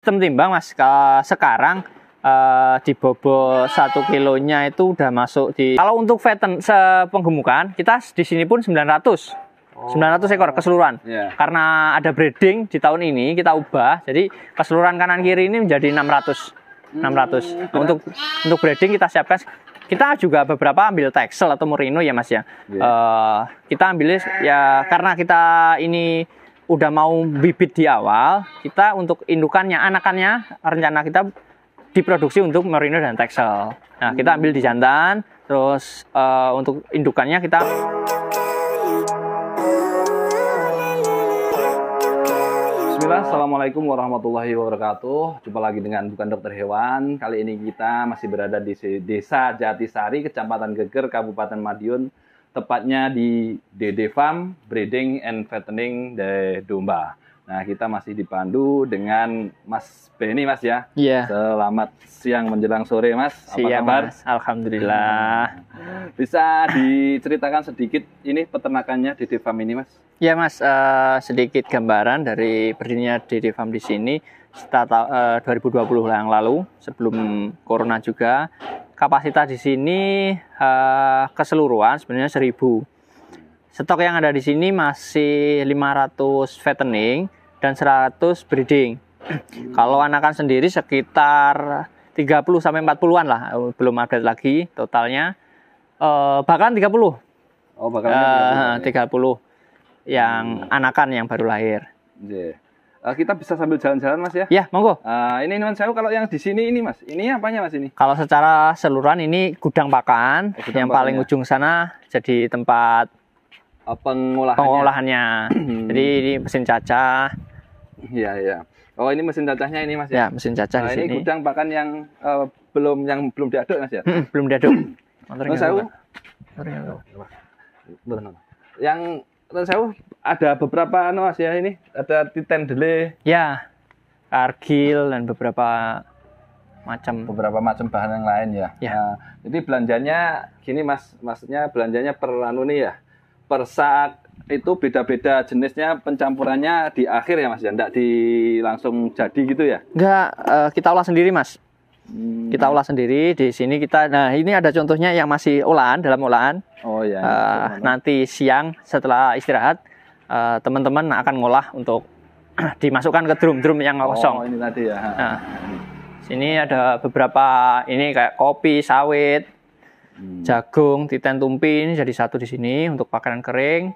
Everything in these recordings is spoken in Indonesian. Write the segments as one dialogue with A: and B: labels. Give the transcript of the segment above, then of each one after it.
A: Sistem timbang mas, sekarang dibobol 1 kilonya itu udah masuk di. Kalau untuk penggemukan kita di sini pun 900 ekor keseluruhan. Karena ada breeding di tahun ini kita ubah, jadi keseluruhan kanan kiri ini menjadi 600. Untuk breeding kita siapkan. Kita juga beberapa ambil Texel atau Merino ya mas ya. Kita ambil ya karena kita ini udah mau bibit di awal, kita untuk indukannya, anakannya, rencana kita diproduksi untuk Merino dan Texel. Nah, kita ambil di jantan, terus untuk indukannya kita.
B: Bismillah, Assalamualaikum warahmatullahi wabarakatuh. Jumpa lagi dengan Bukan Dokter Hewan. Kali ini kita masih berada di Desa Jatisari, Kecamatan Geger, Kabupaten Madiun. Tepatnya di DD Farm Breeding and Fattening domba. Nah, kita masih dipandu dengan Mas Benny, Mas ya.
A: Iya.
B: Selamat siang menjelang sore, Mas. Apa kabar?
A: Mas. Alhamdulillah.
B: Bisa diceritakan sedikit ini peternakannya DD Farm ini, Mas?
A: Ya, Mas. Sedikit gambaran dari berdirinya DD Farm di sini setelah 2020 yang lalu, sebelum corona juga. Kapasitas di sini keseluruhan sebenarnya 1000. Stok yang ada di sini masih 500 fattening dan 100 breeding. Kalau anakan sendiri sekitar 30 sampai 40-an lah, belum update lagi totalnya. Bahkan 30.
B: Oh, bahkan
A: 30 yang anakan yang baru lahir.
B: Kita bisa sambil jalan-jalan, Mas ya?
A: Ya, monggo.
B: Ini Mas, kalau yang di sini ini, Mas, ini apanya, Mas, ini?
A: Kalau secara seluruhan ini gudang pakan, yang paling ujung sana jadi tempat pengolahannya. Jadi ini mesin cacah.
B: Iya, iya. Oh, ini mesin cacahnya ini, Mas ya?
A: Ya, mesin cacah di sini.
B: Ini gudang pakan yang belum diaduk, Mas ya?
A: Belum diaduk.
B: Yang saya ada beberapa Mas ya, ini ada Titan Dele.
A: Ya. Kargil dan beberapa macam
B: bahan yang lain ya. Nah, jadi belanjanya gini Mas, maksudnya belanjanya per nih ya. Per saat itu beda-beda jenisnya, pencampurannya di akhir ya Mas ya, enggak langsung jadi gitu ya?
A: Enggak, kita olah sendiri Mas. Kita olah sendiri di sini kita. Nah, ini ada contohnya yang masih dalam olahan.
B: Oh ya.
A: Nanti siang setelah istirahat teman-teman akan ngolah untuk dimasukkan ke drum yang kosong.
B: Oh, ini tadi ya.
A: Nah, sini ada beberapa ini kayak kopi, sawit, jagung, titen tumpi, ini jadi satu di sini untuk pakan kering.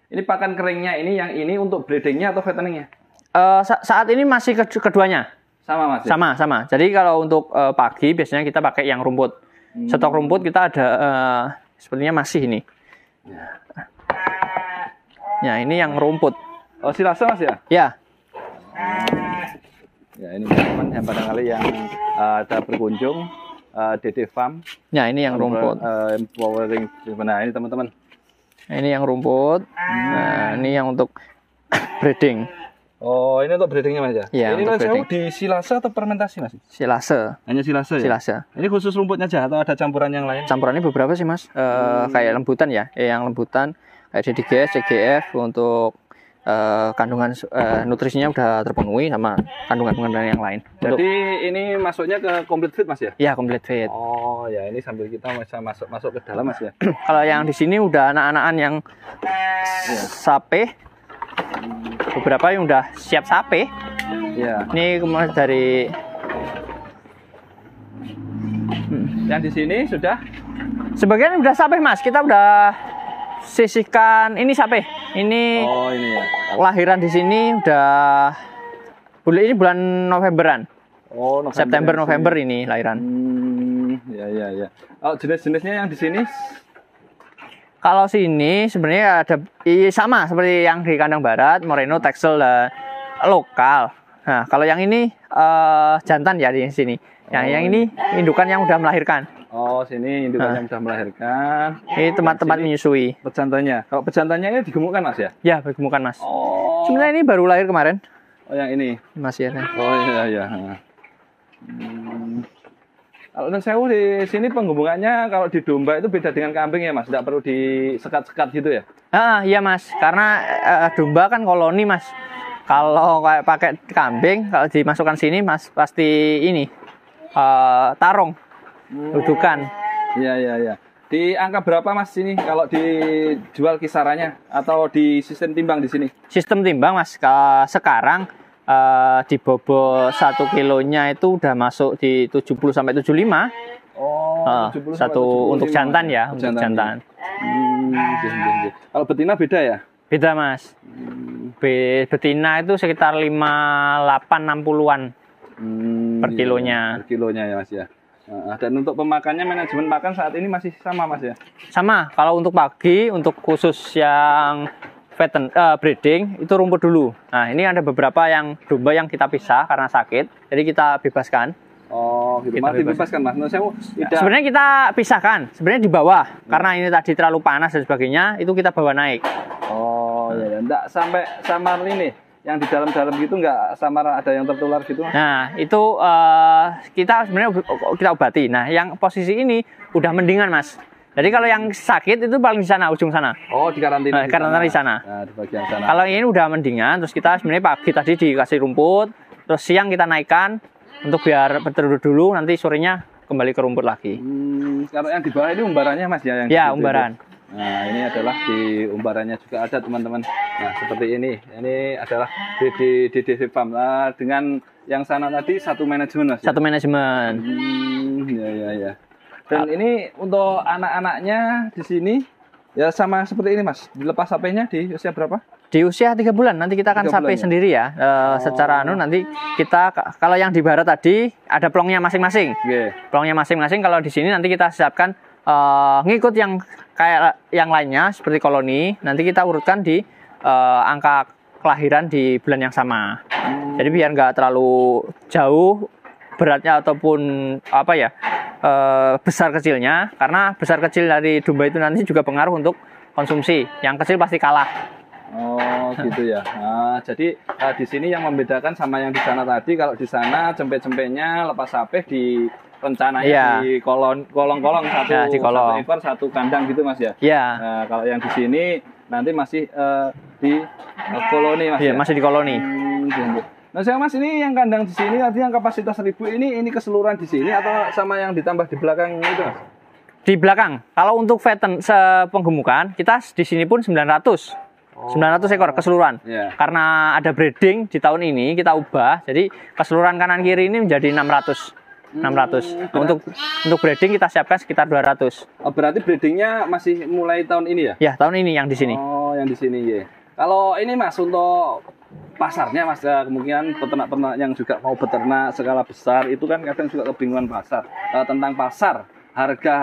B: Ini pakan keringnya yang ini untuk breedingnya atau fatteningnya?
A: Saat ini masih keduanya.
B: Sama Mas. Ya?
A: Sama. Jadi kalau untuk pagi biasanya kita pakai yang rumput. Stok rumput kita ada sepertinya masih ini. Ya, ini yang rumput.
B: Oh, silase Mas ya?
A: Ya.
B: Ya, ini teman-teman yang barangkali yang ada berkunjung DD Farm.
A: Ya, ini yang rumput.
B: Empowering. Nah, ini teman-teman.
A: Ini yang rumput. Nah, ini yang untuk breeding.
B: Oh, ini untuk breedingnya Mas ya?
A: Ya,
B: ini Mas di silase atau fermentasi Mas?
A: Silase.
B: Hanya silase ya?
A: Silase.
B: Ini khusus rumputnya aja atau ada campuran yang lain?
A: Campurannya beberapa sih Mas. Kayak lembutan ya. Yang lembutan kayak DDGS, CGF untuk kandungan nutrisinya udah terpenuhi sama kandungan-kandungan yang lain.
B: Jadi ini masuknya ke complete feed Mas ya?
A: Ya, complete feed.
B: Oh ya, ini sambil kita bisa masuk ke dalam Mas ya.
A: Kalau yang di sini udah anak-anakan yang sape. Beberapa yang udah siap sape.
B: Iya.
A: Ini kemudian dari
B: yang di sini sudah
A: sebagian udah sape Mas. Kita udah sisihkan ini sape. Ini
B: ini ya.
A: Lahiran di sini udah bulan Novemberan.
B: Oh, November.
A: September November ini lahiran.
B: Ya. Oh, jenis-jenisnya yang di sini?
A: Kalau sini sebenarnya ada sama seperti yang di kandang barat, Merino, Texel dan lokal. Nah, kalau yang ini jantan ya di sini. Yang ini indukan yang udah melahirkan.
B: Oh, sini indukan yang sudah melahirkan.
A: Ini tempat-tempat menyusui.
B: Pejantannya. Kalau pejantannya ini digemukkan Mas ya?
A: Ya, digemukkan Mas.
B: Oh.
A: Sebenarnya ini baru lahir kemarin.
B: Oh, yang ini.
A: Masih ada.
B: Oh iya. Kalau saya di sini penggemukannya kalau di domba itu beda dengan kambing ya Mas, tidak perlu disekat-sekat gitu ya?
A: Iya Mas, karena domba kan koloni Mas. Kalau kayak pakai kambing, kalau dimasukkan sini Mas pasti ini tarung, dudukan.
B: Iya, iya, iya. Di angka berapa Mas ini kalau dijual kisarannya atau di sistem timbang di sini?
A: Sistem timbang Mas, sekarang dibobol 1 kilonya itu udah masuk di 70 sampai 75.
B: Oh, 70 sampai
A: satu
B: 75.
A: untuk jantan ya, untuk jantan.
B: Kalau betina beda ya?
A: Beda Mas. Betina itu sekitar 58-60-an per kilonya.
B: Per kilonya ya Mas ya. Dan untuk pemakannya, manajemen makan saat ini masih sama Mas ya?
A: Sama, kalau untuk pagi, untuk khusus yang breeding itu rumput dulu. Nah ini ada beberapa yang domba yang kita pisah karena sakit, jadi kita bebaskan.
B: Oh gitu, Mas dibebaskan Mas. Nah,
A: sebenarnya kita pisahkan, sebenarnya di bawah, karena ini tadi terlalu panas dan sebagainya, itu kita bawa naik.
B: Oh ya, enggak sampai samar ini, yang di dalam-dalam gitu enggak samar ada yang tertular gitu Mas?
A: Nah itu kita sebenarnya kita obati. Nah yang posisi ini udah mendingan Mas. Jadi kalau yang sakit itu paling di sana, ujung sana.
B: Oh, di karantina.
A: Karantina di sana.
B: Nah, di bagian sana.
A: Kalau ini udah mendingan, terus kita sebenarnya pagi tadi dikasih rumput, terus siang kita naikkan untuk biar bertelur dulu, nanti sorenya kembali ke rumput lagi.
B: Kalau yang di bawah ini umbarannya Mas ya? Yang
A: ya, umbaran.
B: Itu. Nah, ini adalah di umbarannya juga ada teman-teman. Nah, seperti ini. Ini adalah di DDV Farm. Nah, dengan yang sana tadi satu manajemen Mas.
A: Satu manajemen.
B: Ya, ya, ya. Dan ini untuk anak-anaknya di sini ya sama seperti ini Mas. Dilepas sapinya di usia berapa?
A: Di usia 3 bulan nanti kita akan sapi sendiri ya. Secara nanti kita kalau yang di barat tadi ada plongnya masing-masing. Plongnya masing-masing. Kalau di sini nanti kita siapkan ngikut yang kayak yang lainnya seperti koloni. Nanti kita urutkan di angka kelahiran di bulan yang sama. Jadi biar nggak terlalu jauh beratnya ataupun apa ya besar kecilnya, karena besar kecil dari domba itu nanti juga pengaruh untuk konsumsi. Yang kecil pasti kalah.
B: Oh gitu ya. Nah, jadi di sini yang membedakan sama yang di sana tadi, kalau di sana cempe-cempenya lepas sapeh di rencananya di kolong-kolong satu,
A: ya, di kolong.
B: satu ekor satu kandang gitu Mas ya.
A: Iya.
B: Nah, kalau yang di sini nanti masih di koloni Mas.
A: Iya, masih di koloni.
B: Nah, saya Mas ini yang kandang di sini tadi yang kapasitas 1000 ini keseluruhan di sini atau sama yang ditambah di belakang itu Mas?
A: Di belakang. Kalau untuk sepenggemukan kita di sini pun 900 ekor keseluruhan. Karena ada breeding di tahun ini kita ubah, jadi keseluruhan kanan kiri ini menjadi 600. Untuk breeding kita siapkan sekitar 200.
B: Oh, berarti breedingnya masih mulai tahun ini ya?
A: Ya, tahun ini yang di sini.
B: Oh, yang di sini ya. Kalau ini Mas untuk pasarnya Mas, kemungkinan peternak-peternak yang juga mau beternak skala besar itu kan kadang juga kebingungan pasar. Tentang pasar, harga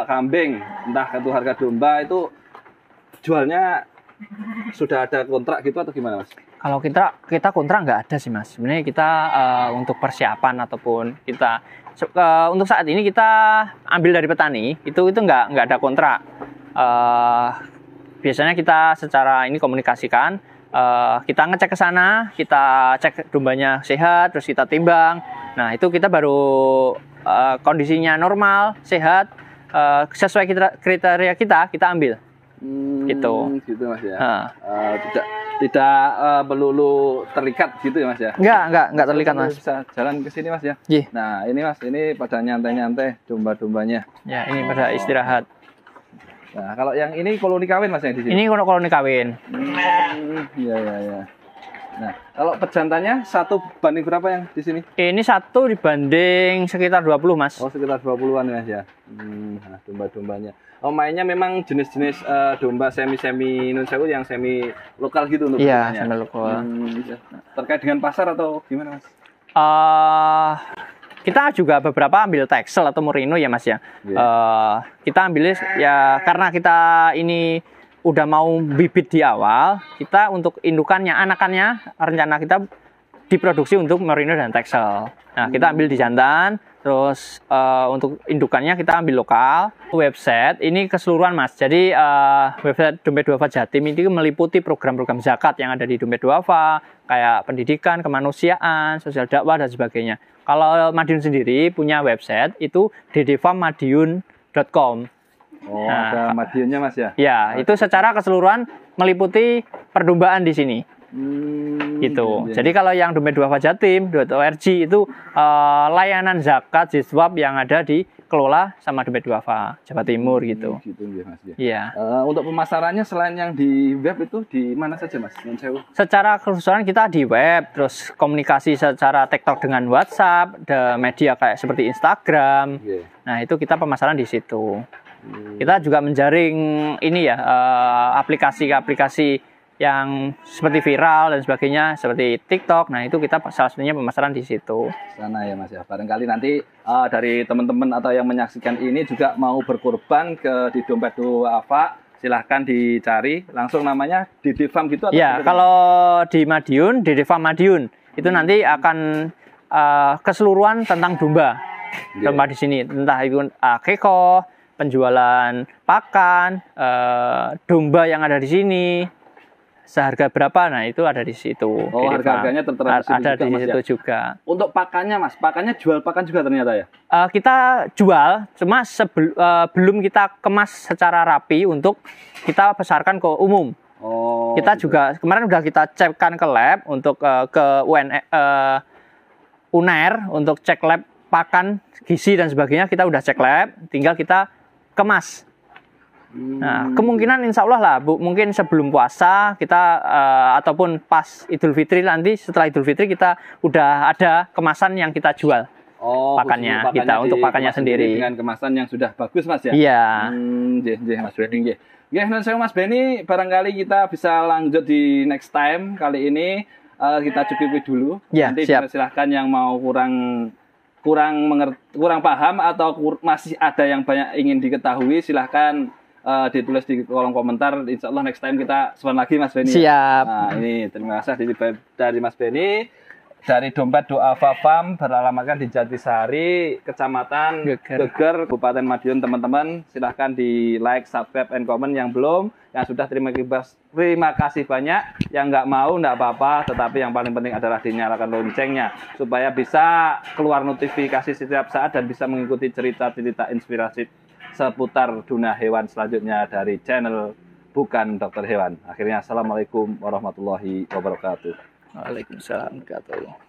B: kambing, entah itu harga domba itu jualnya sudah ada kontrak gitu atau gimana Mas?
A: Kalau kita kontrak nggak ada sih Mas. Sebenarnya kita untuk persiapan ataupun kita untuk saat ini kita ambil dari petani itu nggak ada kontrak. Biasanya kita secara ini komunikasikan, kita ngecek ke sana, kita cek dombanya sehat, terus kita timbang. Nah itu kita baru kondisinya normal, sehat, sesuai kriteria kita ambil. Gitu
B: Mas ya. Tidak melulu terikat gitu ya Mas ya.
A: Enggak terlikat Mas.
B: Bisa jalan ke sini Mas ya.
A: Yeah.
B: Nah ini Mas, ini pada nyantai-nyantai domba-dombanya.
A: Ya ini pada istirahat.
B: Nah kalau yang ini koloni kawin Mas yang di sini.
A: Ini koloni kawin.
B: Iya. Nah kalau pejantannya 1 banding berapa yang di sini?
A: Ini 1 dibanding sekitar 20 Mas.
B: Oh sekitar 20-an Mas ya. Nah domba-dombanya. Oh mainnya memang jenis-jenis domba semi nun sewu yang semi lokal gitu untuk
A: iya, semi lokal.
B: Terkait dengan pasar atau gimana Mas?
A: Kita juga beberapa ambil Texel atau Merino ya Mas ya. Kita ambilnya ya karena kita ini udah mau bibit di awal, kita untuk indukannya, anakannya rencana kita diproduksi untuk Merino dan Texel. Nah kita ambil di jantan. Terus untuk indukannya kita ambil lokal. Website ini keseluruhan Mas. Jadi website Dompet Duafa Jatim ini meliputi program-program zakat yang ada di Dompet Duafa, kayak pendidikan, kemanusiaan, sosial dakwah dan sebagainya. Kalau Madiun sendiri punya website itu ddfarmmadiun.com.
B: Oh, ada Madiunnya Mas ya?
A: Ya, itu secara keseluruhan meliputi perdombaan di sini. Gitu. Jadi kalau yang dompet duafa Jatim, .org itu layanan zakat siswap yang ada dikelola sama dompet duafa Jawa Timur gitu.
B: Gitu ya Mas ya.
A: Iya.
B: Untuk pemasarannya selain yang di web itu di mana saja Mas?
A: Secara keseluruhan kita di web, terus komunikasi secara TikTok dengan WhatsApp, media kayak seperti Instagram. Nah itu kita pemasaran di situ. Kita juga menjaring ini ya aplikasi-aplikasi yang seperti viral dan sebagainya seperti TikTok. Nah itu kita salah satunya pemasaran di situ.
B: Sana ya Mas ya. Barangkali nanti dari teman-teman atau yang menyaksikan ini juga mau berkorban di dompet duafa, silahkan dicari langsung namanya Dede Farm gitu.
A: Ya kalau di Madiun, Dede Farm Madiun itu nanti akan keseluruhan tentang domba. Domba di sini entah itu akikoh, penjualan pakan, domba yang ada di sini. Seharga berapa? Nah itu ada di situ.
B: Oh harga-harganya tertera
A: ada di situ juga.
B: Untuk pakannya Mas, pakannya jual pakan juga ternyata ya?
A: Kita jual, cuma belum kita kemas secara rapi untuk kita besarkan ke umum.
B: Oh.
A: Kita juga kemarin udah kita cekkan ke lab untuk ke UNER untuk cek lab pakan, gizi dan sebagainya. Kita udah cek lab, tinggal kita kemas. Nah, kemungkinan insya Allah lah, Bu, mungkin sebelum puasa kita ataupun pas Idul Fitri nanti, setelah Idul Fitri kita udah ada kemasan yang kita jual. Pakannya kita untuk pakannya sendiri
B: dengan kemasan yang sudah bagus Mas ya.
A: Iya.
B: Mas Benny nggih. Nggih, Mas Benny, barangkali kita bisa lanjut di next time. Kali ini kita cukupi dulu.
A: Ya,
B: nanti
A: siap.
B: silahkan yang mau kurang paham atau masih ada yang banyak ingin diketahui, silahkan ditulis di kolom komentar. Insya Allah next time kita soal lagi Mas Benny.
A: Siap.
B: Nah ini terima kasih dari Mas Benny dari dompet duafa Farm beralamatkan di Jatisari, Kecamatan Geger, Kabupaten Madiun. Teman-teman silahkan di like, subscribe, and comment yang belum. Yang sudah terima kasih banyak. Yang nggak mau nggak apa-apa, tetapi yang paling penting adalah dinyalakan loncengnya supaya bisa keluar notifikasi setiap saat dan bisa mengikuti cerita-cerita inspirasi seputar dunia hewan selanjutnya dari channel Bukan Dokter Hewan. Akhirnya assalamualaikum warahmatullahi wabarakatuh.
A: Waalaikumsalam warahmatullahi wabarakatuh.